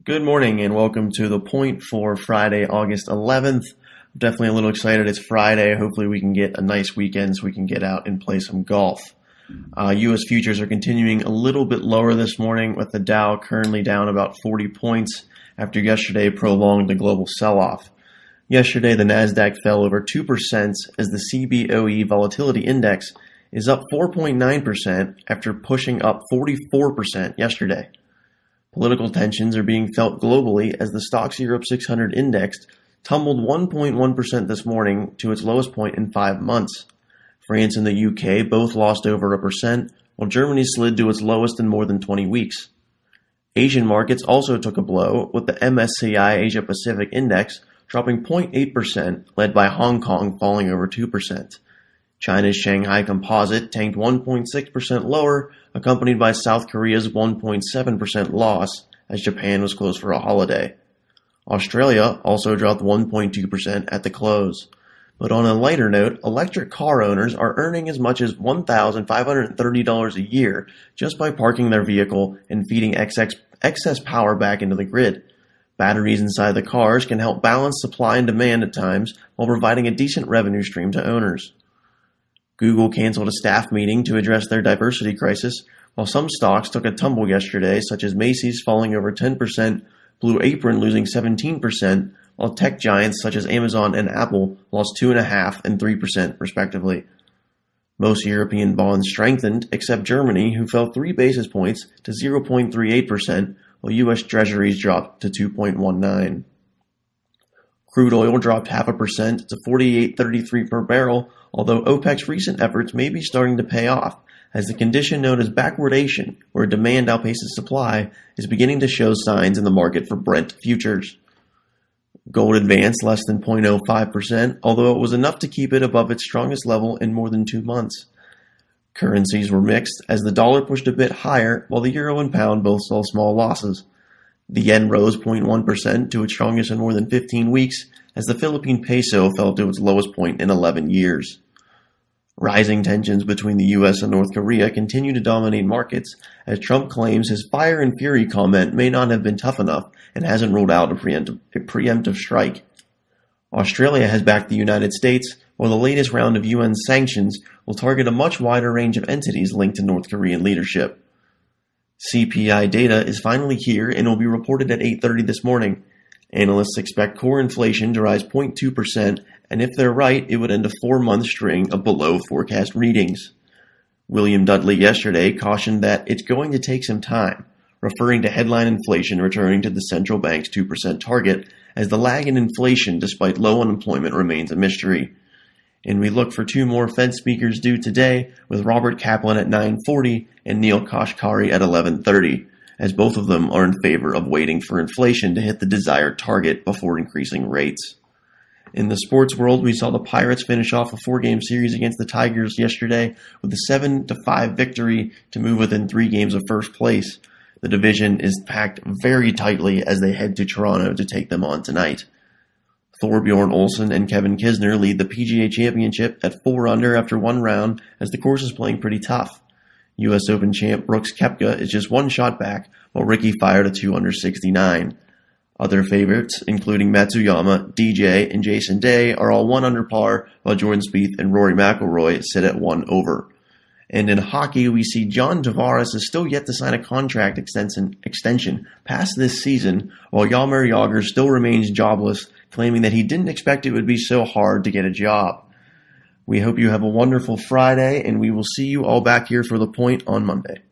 Good morning and welcome to the point for Friday, August 11th. I'm definitely a little excited. It's Friday. Hopefully we can get a nice weekend so we can get out and play some golf. U.S. futures are continuing a little bit lower this morning with the Dow currently down about 40 points after yesterday prolonged the global sell-off. Yesterday, the Nasdaq fell over 2% as the CBOE Volatility Index is up 4.9% after pushing up 44% yesterday. Political tensions are being felt globally as the Stoxx Europe 600 index tumbled 1.1% this morning to its lowest point in 5 months. France and the UK both lost over 1%, while Germany slid to its lowest in more than 20 weeks. Asian markets also took a blow, with the MSCI Asia Pacific Index dropping 0.8%, led by Hong Kong falling over 2%. China's Shanghai Composite tanked 1.6% lower, accompanied by South Korea's 1.7% loss as Japan was closed for a holiday. Australia also dropped 1.2% at the close. But on a lighter note, electric car owners are earning as much as $1,530 a year just by parking their vehicle and feeding excess power back into the grid. Batteries inside the cars can help balance supply and demand at times while providing a decent revenue stream to owners. Google canceled a staff meeting to address their diversity crisis, while some stocks took a tumble yesterday, such as Macy's falling over 10%, Blue Apron losing 17%, while tech giants such as Amazon and Apple lost 2.5% and 3% respectively. Most European bonds strengthened, except Germany, who fell 3 basis points to 0.38%, while U.S. Treasuries dropped to 2.19%. Crude oil dropped 0.5% to $48.33 per barrel, although OPEC's recent efforts may be starting to pay off, as the condition known as backwardation, where demand outpaces supply, is beginning to show signs in the market for Brent futures. Gold advanced less than 0.05%, although it was enough to keep it above its strongest level in more than 2 months. Currencies were mixed, as the dollar pushed a bit higher, while the euro and pound both saw small losses. The yen rose 0.1% to its strongest in more than 15 weeks, as the Philippine peso fell to its lowest point in 11 years. Rising tensions between the U.S. and North Korea continue to dominate markets, as Trump claims his fire and fury comment may not have been tough enough and hasn't ruled out a preemptive strike. Australia has backed the United States, while the latest round of UN sanctions will target a much wider range of entities linked to North Korean leadership. CPI data is finally here and will be reported at 8:30 this morning. Analysts expect core inflation to rise 0.2%, and if they're right, it would end a 4-month string of below forecast readings. William Dudley yesterday cautioned that it's going to take some time, referring to headline inflation returning to the central bank's 2% target, as the lag in inflation despite low unemployment remains a mystery. And we look for 2 more Fed speakers due today, with Robert Kaplan at 9:40 and Neil Kashkari at 11:30, as both of them are in favor of waiting for inflation to hit the desired target before increasing rates. In the sports world, we saw the Pirates finish off a 4-game series against the Tigers yesterday with a 7-5 victory to move within 3 games of first place. The division is packed very tightly as they head to Toronto to take them on tonight. Thorbjorn Olsen and Kevin Kisner lead the PGA Championship at 4 under after 1 round, as the course is playing pretty tough. U.S. Open champ Brooks Koepka is just 1 shot back, while Ricky fired a 2 under 69. Other favorites, including Matsuyama, DJ, and Jason Day, are all 1 under par, while Jordan Spieth and Rory McIlroy sit at 1 over. And in hockey, we see John Tavares is still yet to sign a contract extension past this season, while Jaromir Jagr still remains jobless, claiming that he didn't expect it would be so hard to get a job. We hope you have a wonderful Friday, and we will see you all back here for The Point on Monday.